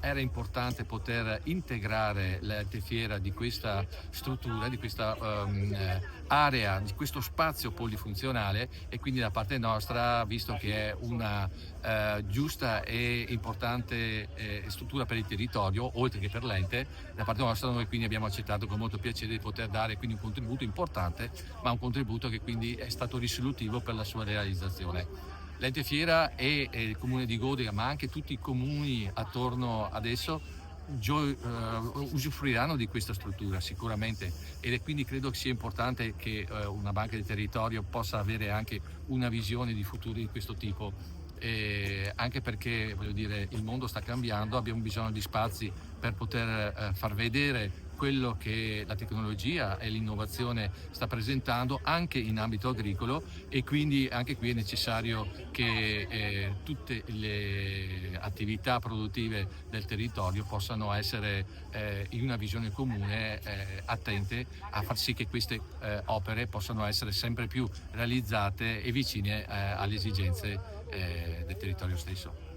era importante poter integrare l'Arte Fiera di questa struttura, di questa area, di questo spazio polifunzionale, e quindi da parte nostra, visto che è una giusta e importante struttura per il territorio, oltre che per l'ente, da parte nostra noi quindi abbiamo accettato con molto piacere di poter dare quindi un contributo importante, ma un contributo che quindi è stato risolutivo per la sua realizzazione. L'Ente Fiera e il comune di Godega, ma anche tutti i comuni attorno ad esso, usufruiranno di questa struttura sicuramente, ed è quindi credo che sia importante che una banca del territorio possa avere anche una visione di futuro di questo tipo. Anche perché, voglio dire, il mondo sta cambiando, abbiamo bisogno di spazi per poter far vedere quello che la tecnologia e l'innovazione sta presentando anche in ambito agricolo, e quindi anche qui è necessario che tutte le attività produttive del territorio possano essere in una visione comune, attente a far sì che queste opere possano essere sempre più realizzate e vicine alle esigenze del territorio stesso.